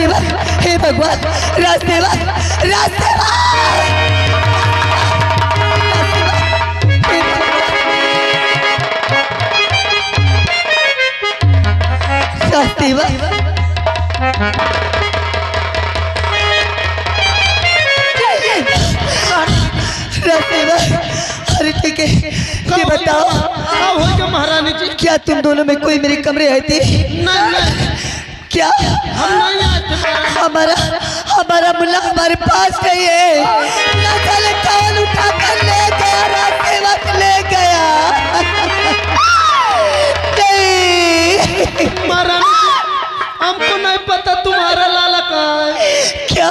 रास्तेवा, हे भगवान रास्तेवा, रास्तेवा, रास्तेवा, रास्तेवा। अरे ठीक है, ये बताओ महारानी जी, क्या तुम दोनों में कोई मेरे कमरे आए थे? नहीं क्या हम नहीं आए थे। हमारा मुल्ला हमारे पास नहीं है। ना जाने कौन उठा कर ले गया, रास्ते वक्त ले गया। नहीं महारानी जी, हमको नहीं पता तुम्हारा लाला कहाँ है। क्या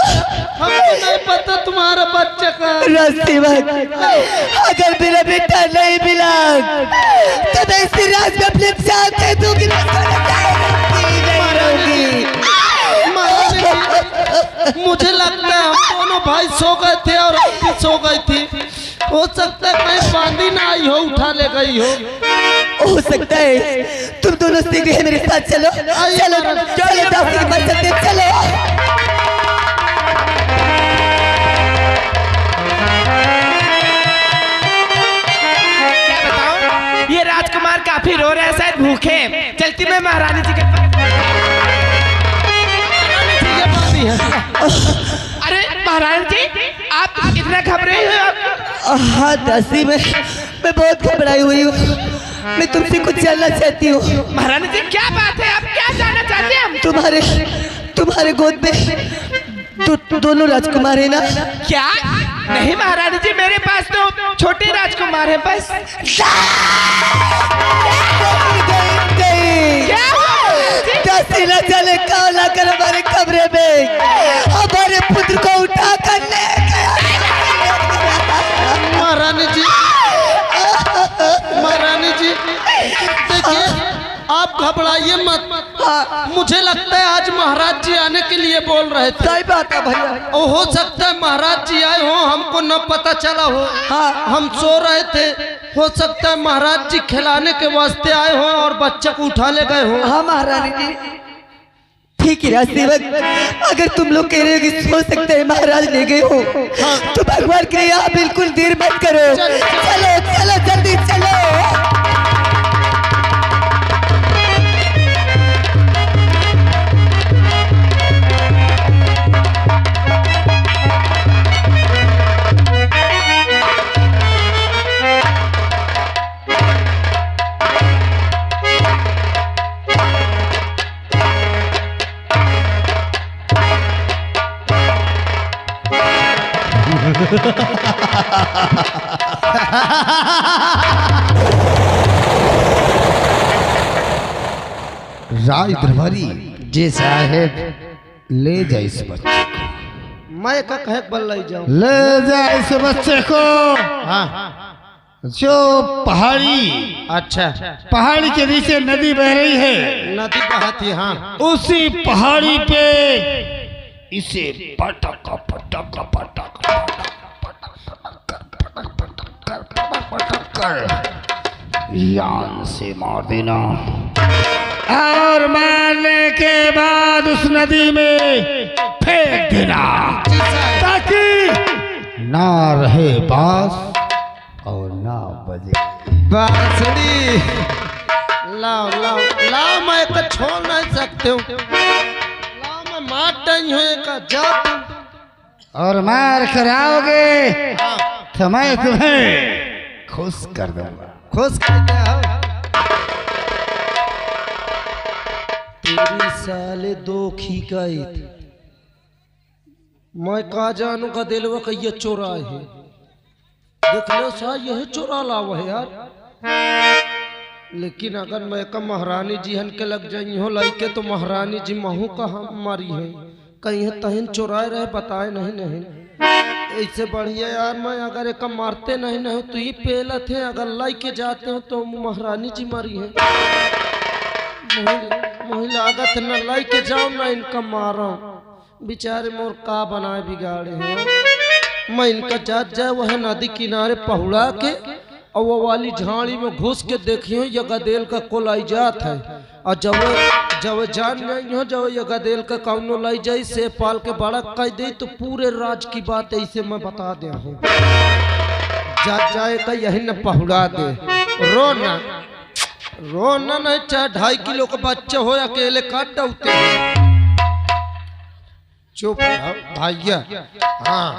हमको नहीं पता तुम्हारा बच्चा कहाँ है। रास्ते वक्त अगर मेरा बेटा नहीं मिला तो मैं इसी रात में अपने साथ दे दूंगी। मुझे लगता है हम दोनों भाई सो गए थे और आप भी सो गई थी। हो सकता है कहीं बांधी ना आई हो, उठा ले गई हो सकता है। तुम दोनों शीघ्र मेरे साथ चलो, चलो चलो, डॉक्टर के पास चलते, चलो। क्या बताओ, ये राजकुमार काफी रो रहे हैं, शायद भूखे। चलती मैं महारानी जी के पास। अरे महारानी जी, आप इतना घबरे हो? हाँ दासी, मैं बहुत घबराई हुई हूँ। मैं तुमसे कुछ जानना चाहती हूँ। महारानी जी क्या बात है, आप क्या जानना चाहते हैं? हम तुम्हारे गोद में दोनों राजकुमार है ना? क्या? नहीं महारानी जी, मेरे पास तो छोटे राजकुमार है बस। दासी न चले कौन लाकर हमारे कमरे में हमारे पुत्र को उठा कर ले गया। महारानी जी देखिए, आप घबराइए मत। मुझे लगता है आज महाराज जी आने के लिए बोल रहे थे। सही बात है भैया। और हो सकता है महाराज जी आए हो, हमको न पता चला हो। हाँ, हम सो रहे थे। हो सकता है महाराज जी खिलाने के वास्ते आए हो और बच्चा को उठा ले गए हो। हाँ महारानी जी, ठीक है सेवक, अगर तुम लोग कह रहे हो कि हो सकता है महाराज ले गए हो, तो भगवान के लिए आप बिल्कुल देर मत करो। चलो चलो जल्दी चलो। राज दरबारी जी साहेब, ले जा इस बच्चे को। मैं का कहे बल ले जाऊं? ले जा इस बच्चे को। हाँ जो पहाड़ी, अच्छा, पहाड़ी के नीचे नदी बह रही है, नदी बहती। हाँ, उसी पहाड़ी पे इसे पटक पटक पटक कर यान से मार देना, और मारने के बाद उस नदी में फेंक देना, ताकि ना रहे बांस और ना बजे बांसुरी। लाओ लाओ लाओ, मैं तो छोड़ नहीं सकते हूँ। लाओ, मैं मार नहीं हुए जा। और मार कर आओगे तो मैं तुम्हें खुश कर दूंगा। खुश कर दिया हो। तेरी साले दो खीकाई, मैं कहा जानू का दिलवा का ये चोरा है। देख लो सा, यही चोरा लावा है यार। लेकिन अगर मैं का महारानी जी हन के लग जाई हो लइके, तो महारानी जी महू का हम मारी है। कहीं तहन चोराए रहे, बताए नहीं। नहीं ऐसे बढ़िया यार, मैं अगर एक मारते नहीं तो ही पेला थे। अगर लाई के जाते हो तो महारानी जी मारी है। महिला लागत न लाई के जाओ ना इनका मारो। बेचारे मोर का बनाए बिगाड़े हो। मैं इनका जात जाए वह नदी किनारे पहुड़ा के और वो वाली झाड़ी में घुस के देखियो ये गदेल का को लाई जात है। और जब जान जाइयो जब ये गदेल का कौनो लाई जाई से पाल के बड़ा कह दे तो पूरे राज की बात ऐसे मैं बता दे हूँ। जा जाए का यही न पहुड़ा दे। रोना रोना नहीं, चाहे 2.5 किलो का बच्चा हो अकेले काट डूते। चुप भैया। हाँ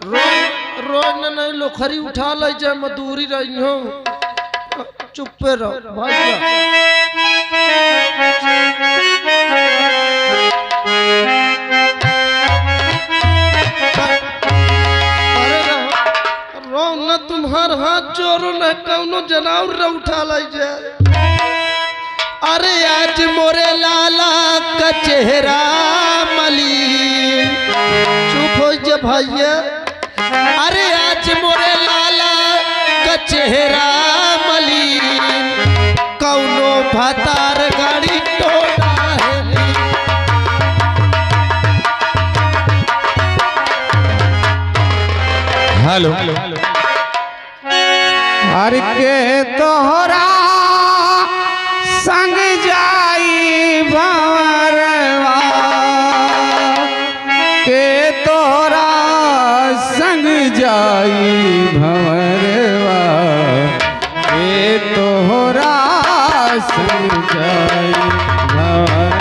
रोना नहीं, लोखरी उठा ले जाए मजदूरी रही हो। चुप रहो भैया। न तुम्हार हाथ जोरो न कौनो जनावर उठा लाई जाए। अरे आज मोरे लाला का चेहरा मलिन। चुप हो जा भैया। अरे आज मोरे लाला का चेहरा मलिन, कौनो भतार गाड़ी टोला है। हेलो हर के तोहरा संग जाई भंवरवा, के तोहरा संग जाई भंवरवा, के तोहरा संग जाई भंवरवा।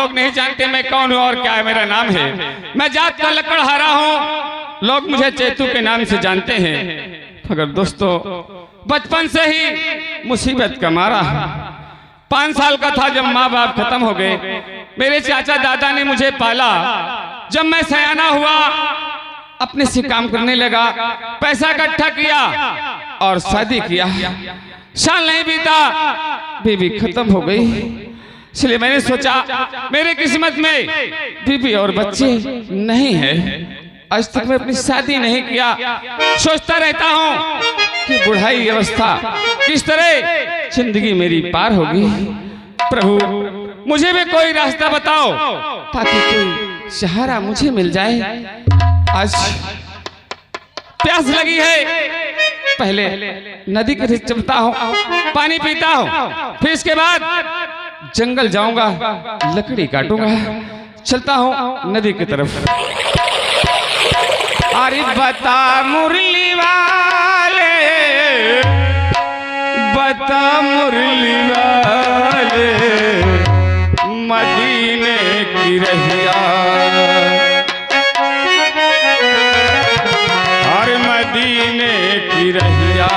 नहीं जानते मैं कौन हूँ और क्या है मेरा नाम है। मैं जात का लकड़हारा हूँ, लोग मुझे चेतू के नाम से जानते हैं। मगर दोस्तों बचपन से ही मुसीबत का मारा। 5 साल का था जब माँ बाप खत्म हो गए। मेरे चाचा दादा ने मुझे पाला। जब मैं सयाना हुआ अपने से काम करने लगा, पैसा इकट्ठा किया और शादी किया। साल नहीं बीता बीवी खत्म हो गई। इसलिए मैंने सोचा मेरे किस्मत में बीवी और बच्चे नहीं है। आज तक मैं अपनी शादी नहीं किया। सोचता रहता हूँ कि बुढ़ाई अवस्था किस तरह जिंदगी मेरी पार होगी। प्रभु मुझे भी कोई रास्ता बताओ ताकि कोई सहारा मुझे मिल जाए। आज प्यास लगी है, पहले नदी के चलता हूँ, पानी पीता हूँ, फिर इसके बाद जंगल जाऊंगा, लकड़ी काटूंगा, चलता हूँ नदी की तरफ। अरे बता मुरली वाले बता मुरली वाले मदीने की रहिया, और मदीने की रहिया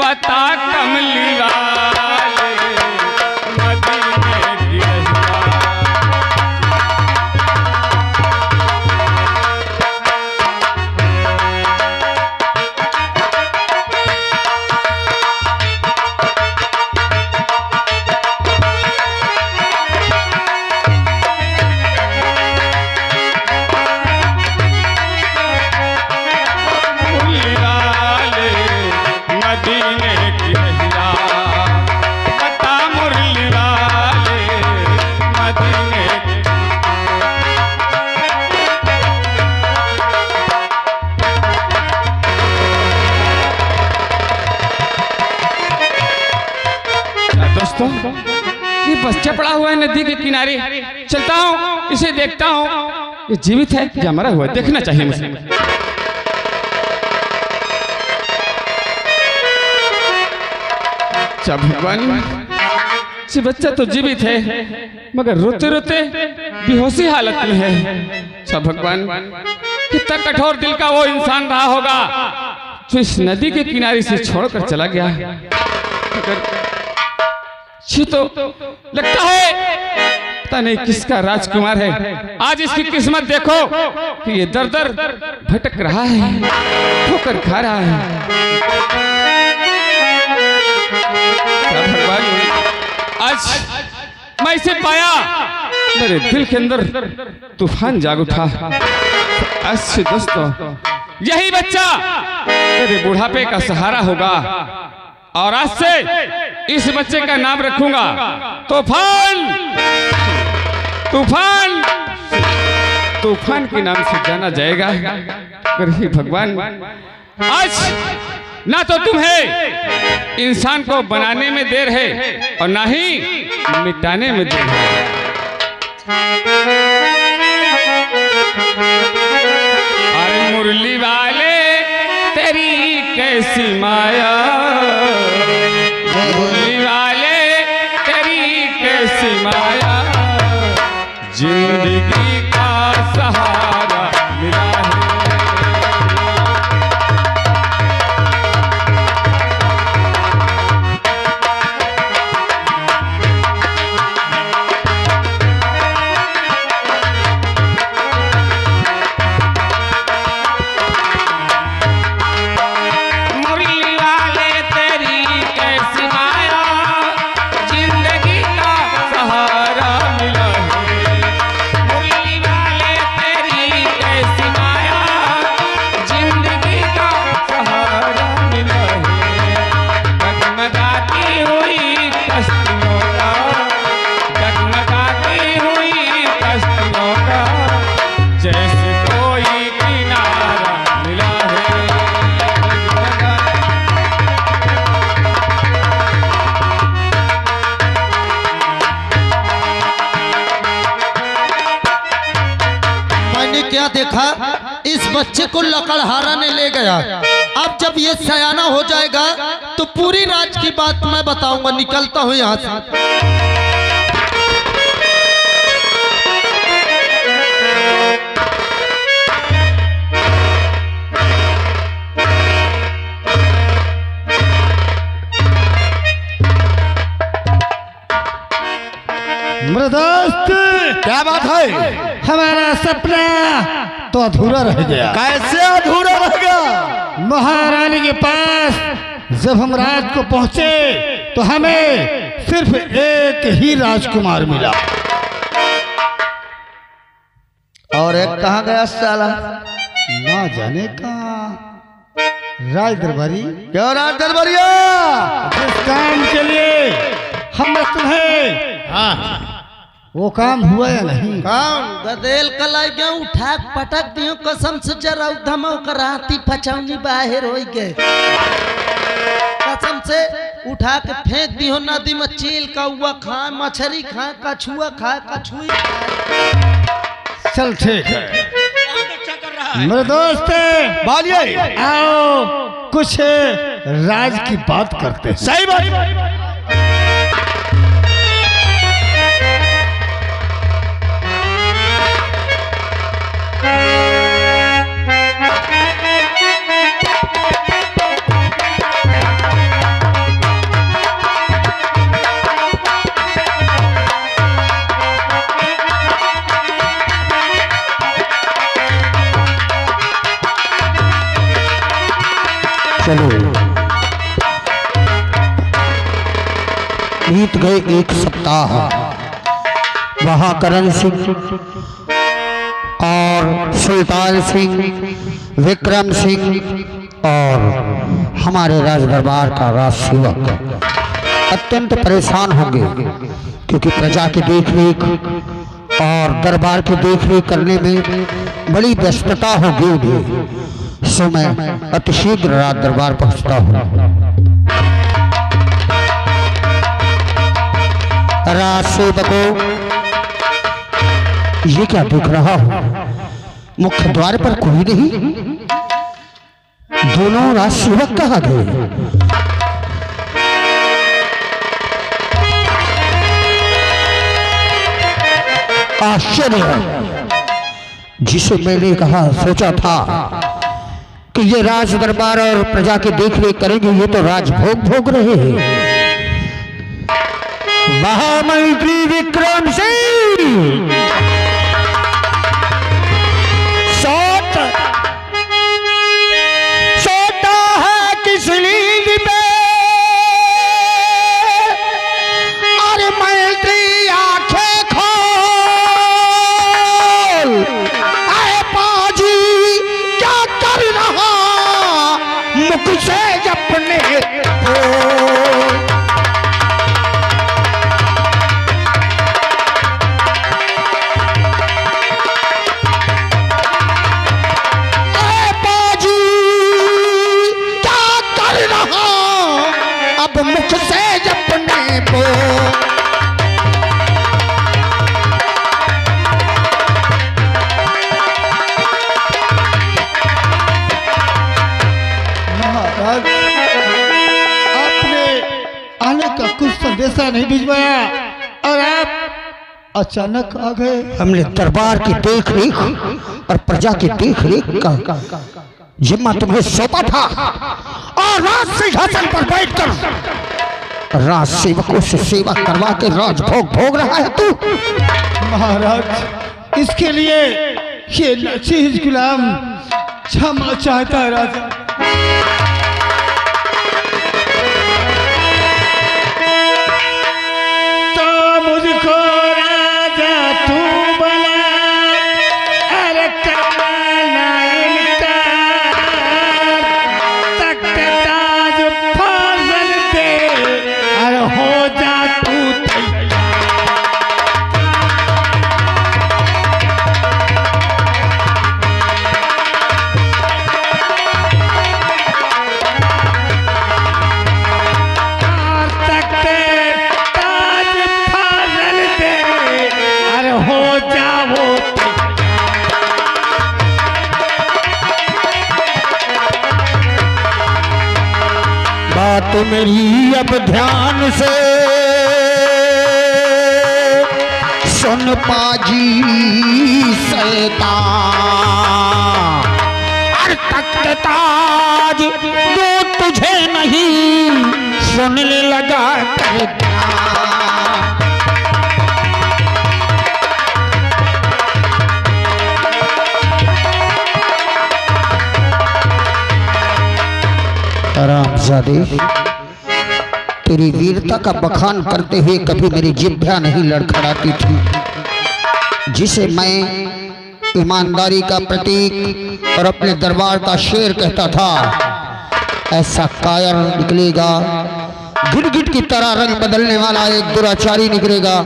बता कमली वाले मदीने की रहिया। दोस्तों, ये बच्चा पड़ा हुआ है नदी के किनारे, चलता हूँ इसे देखता हूँ, ये जीवित है या मरा हुआ है, देखना चाहिए मुझे। अच्छा भगवान, ये बच्चा तो जीवित है मगर रोते रोते बेहोशी हालत में है। अच्छा भगवान, कितना कठोर दिल का वो इंसान रहा होगा जो इस नदी के किनारे से छोड़कर चला गया। ये तो लगता है पता नहीं किसका राजकुमार है। आज इसकी किस्मत देखो कि ये दर दर भटक रहा है, ठोकर खा रहा है। भगवान, आज मैं इसे पाया, मेरे दिल के अंदर तूफान जाग उठा। आज से दोस्तों, यही बच्चा मेरे बुढ़ापे का सहारा होगा, और आज से इस बच्चे का नाम रखूंगा तूफान। तूफान तूफान के नाम से जाना जाएगा। हे भगवान, आज ना तो तुम्हें इंसान को बनाने में देर है और ना ही मिटाने में देर है। अरे मुरली वाले तेरी कैसी माया, मुरली वाले तेरी कैसी माया, जिंदगी का सहारा मिला है। क्या देखा, इस बच्चे को लकड़हारा ने ले गया। अब जब ये सयाना हो जाएगा तो पूरी राज की बात मैं बताऊंगा। निकलता हूँ यहाँ से। मेरे दोस्त, क्या बात है? हमारा सपना तो अधूरा रह गया। कैसे अधूरा रह गया? महारानी के पास जब हम रात को पहुंचे तो हमें सिर्फ एक ही राजकुमार मिला। और एक कहाँ गया साला? ना जाने कहाँ। राज दरबारी, क्यों राज दरबारिया? जिस काम के लिए हमने तुम्हें वो काम हुआ या नहीं? कौन गदेल कलाई गया उठा पटक दियो कसम से जरा धमो कराती पचौनी बाहर हो गए। कसम से उठा के फेंक दियो नदी में। चील कौवा खाए, मछली खाए, कछुआ खाए, कछुई खाए। चल ठीक है मेरे दोस्त, बालिए आओ कुछ राज की बात करते हैं। सही बात। चलो बीत गए एक सप्ताह, वहां करण सिंह और सुल्तान सिंह, विक्रम सिंह और हमारे राज दरबार का राज सेवक अत्यंत परेशान होंगे, क्योंकि प्रजा की देखरेख और दरबार की देखरेख करने में बड़ी व्यस्तता होगी उन्हें। सो मैं अतिशीघ्र राज दरबार पहुंचता हूँ। राज सेवकों, ये क्या देख रहा हूँ? मुख्य द्वार पर कोई नहीं, दोनों राज सेवक कहाँ गए? आश्चर्य है, जिसे मैंने कहा सोचा था कि ये राज दरबार और प्रजा की देखरेख करेंगे, ये तो राजभोग भोग रहे हैं। महामंत्री विक्रम सिंह सोता है किस नींद पे, और मंत्री आंखें खोल, आए पाजी क्या कर रहा मुख से अपने मुख से अपने को। महाराज, आपने आने का कुछ संदेशा नहीं भिजवाया और आप अचानक आ गए। हमने दरबार की देखरेख और प्रजा की देखरेख का जिम्मा तुम्हें सौंपा था, और राज सिंहासन पर बैठकर राज सेवकों से सेवा करवा के राजभोग भोग रहा है तू। महाराज, इसके लिए ये नचीज गुलाम क्षमा चाहता है राजा। तो मुझको राजा तू बना, अरे करना इनकार, तख्त ताज फाजल दे, अरे हो जा तू बात मेरी अब ध्यान से सुन पाजी सैतान, और तख्त ताज जो तुझे नहीं सुनने लगा कर रामजादे, तेरी वीरता का बखान करते हुए कभी मेरी जिह्वा नहीं लड़खड़ाती थी, जिसे मैं ईमानदारी का प्रतीक और अपने दरबार का शेर कहता था, ऐसा कायर निकलेगा, गिरगिट की तरह रंग बदलने वाला एक दुराचारी निकलेगा,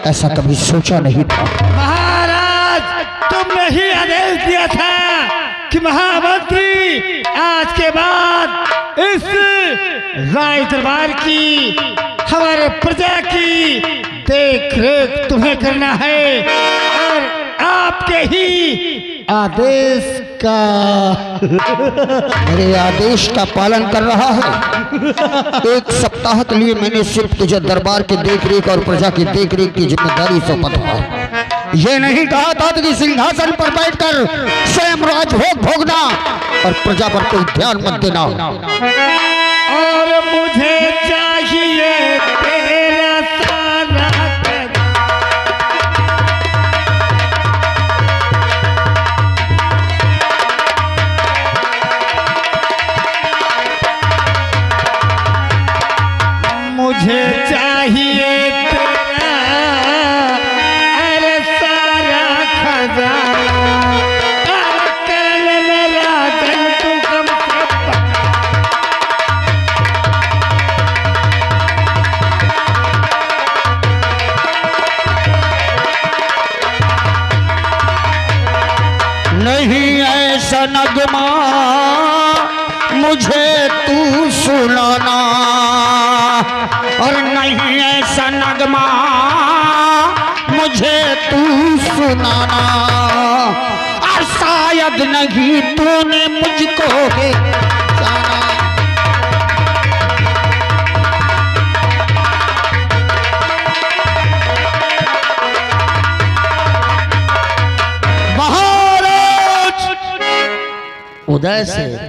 ऐसा कभी सोचा नहीं था। महाराज, तुमने ही आदेश दिया था कि महामंत्री आज के बाद इस राय दरबार की, हमारे प्रजा की देख रेख तुम्हें करना है, और आपके ही आदेश का मेरे आदेश का पालन कर रहा है। 1 सप्ताह के लिए मैंने सिर्फ तुझे दरबार की देखरेख और प्रजा की देखरेख की जिम्मेदारी सौंपा था। ये नहीं कहा था कि सिंहासन पर बैठकर स्वयं राजभोग भोगना और प्रजा पर कोई ध्यान मत देना। और मुझे चाहिए तेरा सारा मुझे चाहिए तेरा अरे सारा खजाना कर मेरा तू कम नहीं ऐसा नगमा मुझे तू सुनाना, और नहीं ऐसा नगमा मुझे तू सुनाना, और शायद नहीं तूने मुझको है जाना। महाराज उदय सेठ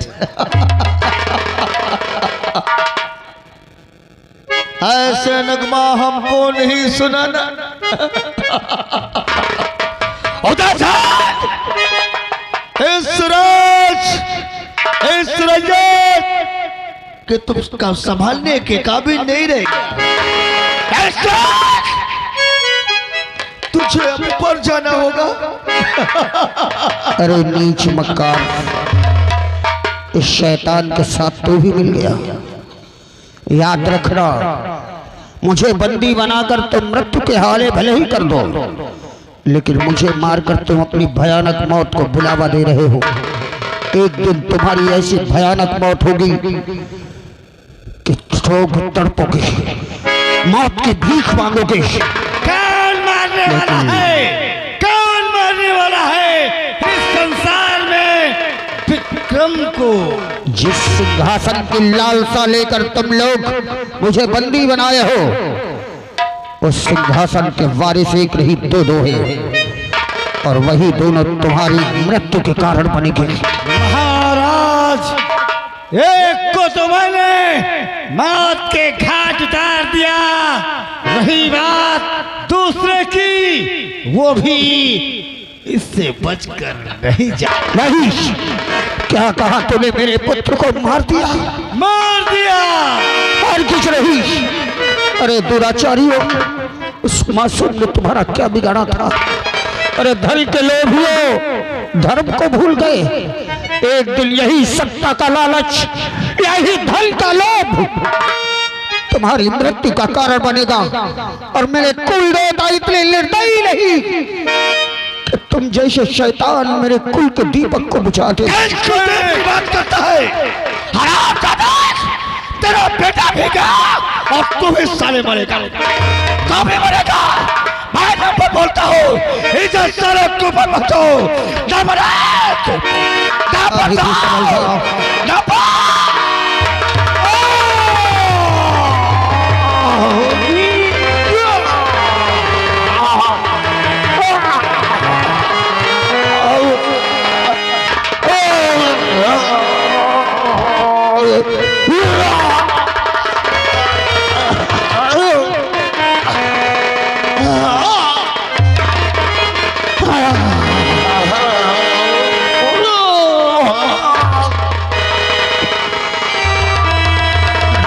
ऐसे नगमा हमको नहीं सुनाना। उदय सेठ सूरज कि तुम उसका संभालने के काबिल नहीं रहेगा। तुझे ऊपर जाना होगा। अरे नीच मक्कार, इस शैतान के साथ तू भी मिल गया। याद रखना, मुझे बंदी बनाकर तुम मृत्यु के हाले भले ही कर दो, लेकिन मुझे मारकर तुम अपनी भयानक मौत को बुलावा दे रहे हो। एक दिन तुम्हारी ऐसी भयानक मौत होगी कि लोग तड़पोगे, मौत की भीख मांगोगे। कौन मारने वाला है? कौन मारने वाला है इस संसार में विक्रम को? जिस सिंहासन की लालसा लेकर तुम लोग मुझे बंदी बनाए हो, उस सिंहासन के वारिस एक नहीं दो है, और वही दोनों तुम्हारी मृत्यु के कारण बनेंगे। महाराज, एक को तो मैंने मौत के घाट उतार दिया, रही बात दूसरे की, वो भी इससे बचकर नहीं जा। नहीं, क्या कहा तूने? मेरे पुत्र को मार दिया? मार दिया। और कुछ नहीं। अरे दुराचारियों, उस मासूम ने तुम्हारा क्या बिगाड़ा था? अरे धन के लोभियों, धर्म को भूल गए। एक दिन यही सत्ता का लालच, यही धन का लोभ तुम्हारी मृत्यु का कारण बनेगा। और मेरे कुल देवता इतने निर्दयी नहीं कि तुम जैसे शैतान मेरे कुल के दीपक को बुझा दे। बात करता है तेरा बेटा भी गया और तू भी साले मरेगा। कब भी मरेगा? मैं तुम पर बोलता हूँ, इज्जत साले तू पर मत हो। ना मरे, ना बचाओ, ना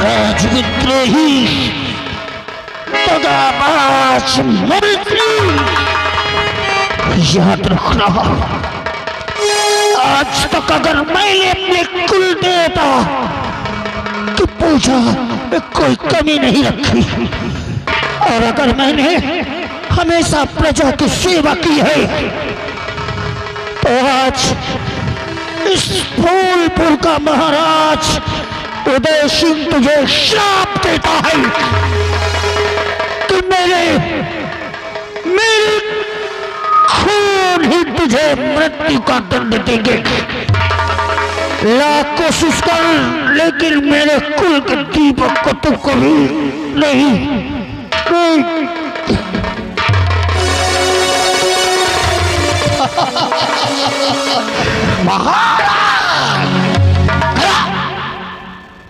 राजविद्रोही, दगाबाज, मर्दी, याद रखना, आज तक अगर मैंने अपने कुल देवता की पूजा में कोई कमी नहीं रखी, और अगर मैंने हमेशा प्रजा की सेवा की है, तो आज इस फूलपुर का महाराज उदय सिंह तुझे श्राप देता है कि मेरे खून ही तुझे मृत्यु का दंड देंगे। लाख कोशिश कर, लेकिन मेरे कुल के दीपक को तुम कभी नहीं, महाराज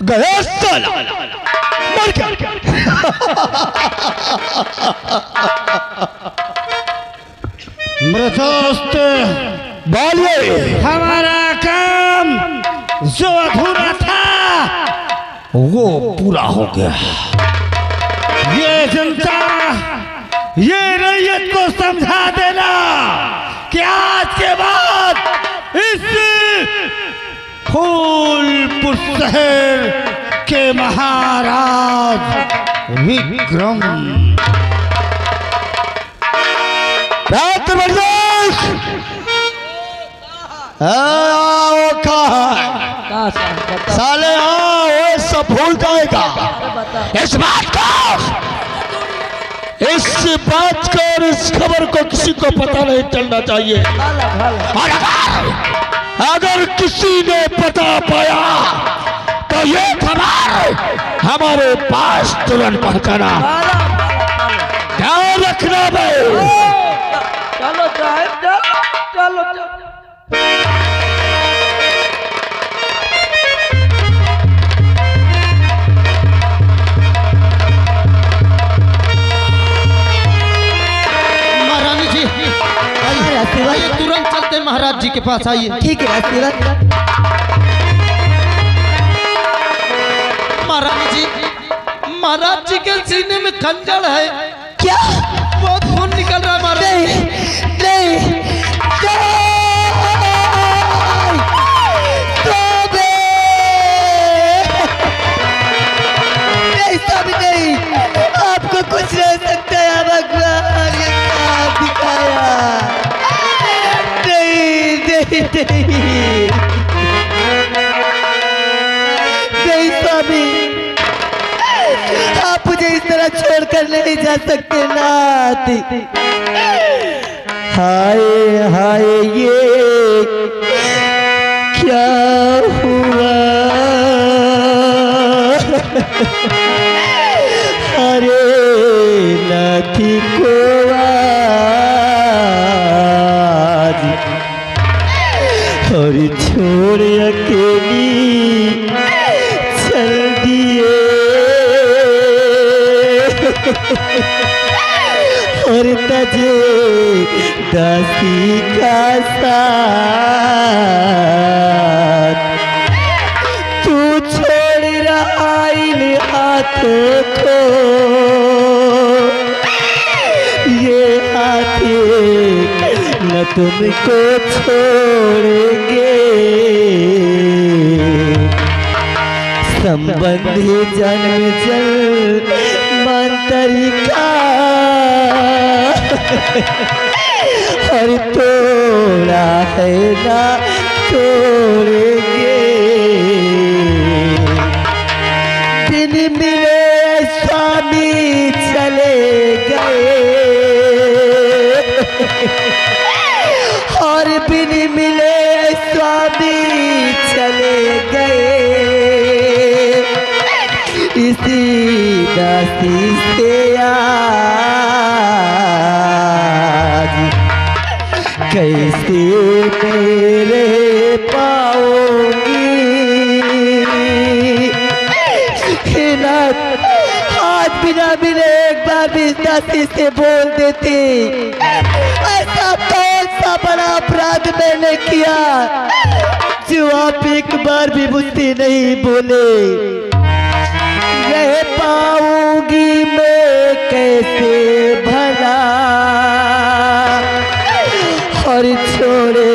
गया साला, मर गया। मृतोस्त बोलिए। हमारा काम जो अधूरा था वो पूरा हो गया। ये जनता, ये रैयत को समझा देना कि आज के बाद इस फूलपुर शहर के महाराज विक्रम रात बरदाश साले, हाँ वो सब भूल जाएगा। इस बात को और इस खबर को किसी को पता नहीं चलना चाहिए। और अगर किसी ने पता पाया तो ये खबर हमारे पास तुरंत पहुंचाना। ध्यान रखना भाई। चलो साहब, चलो चलो। महारानी जी आइए, तुरंत चलते हैं महाराज जी के पास। आइए। ठीक है आशीर्वाद। महारानी जी, महाराज जी के सीने में खंजर है। क्या? बहुत खून निकल रहा है महाराज। नहीं नहीं नहीं, सब नहीं। आपको कुछ नहीं सकता है भगवान, ये क्या दिखाया? नहीं नहीं नहीं नहीं स्वामी, आप मुझे इस तरह छोड़कर नहीं जा सकते नाथ। हाय हाय, ये क्या हुआ? अरे नाथी को आज और छोड़ अकेली चल दिए। और तजे दासी का साथ तू छोड़ रहा इन हाथों को, ये हाथी न तुमको छोड़ेंगे। संबंधी जन्म जल मंत्री का और तोड़ा है ना तोड़ेंगे। दिन मिले स्वामी चले गए और बिन मिले स्वामी चले गए। इसी दासी से आज कैसे मेरे पाओगी? आज बिना मिले एक बार भी इस दासी से बोल देते। ऐसा कौन सा बड़ा अपराध मैंने किया जो आप एक बार भी मुझसे नहीं बोले? रह पाऊंगी मैं कैसे भला और छोड़े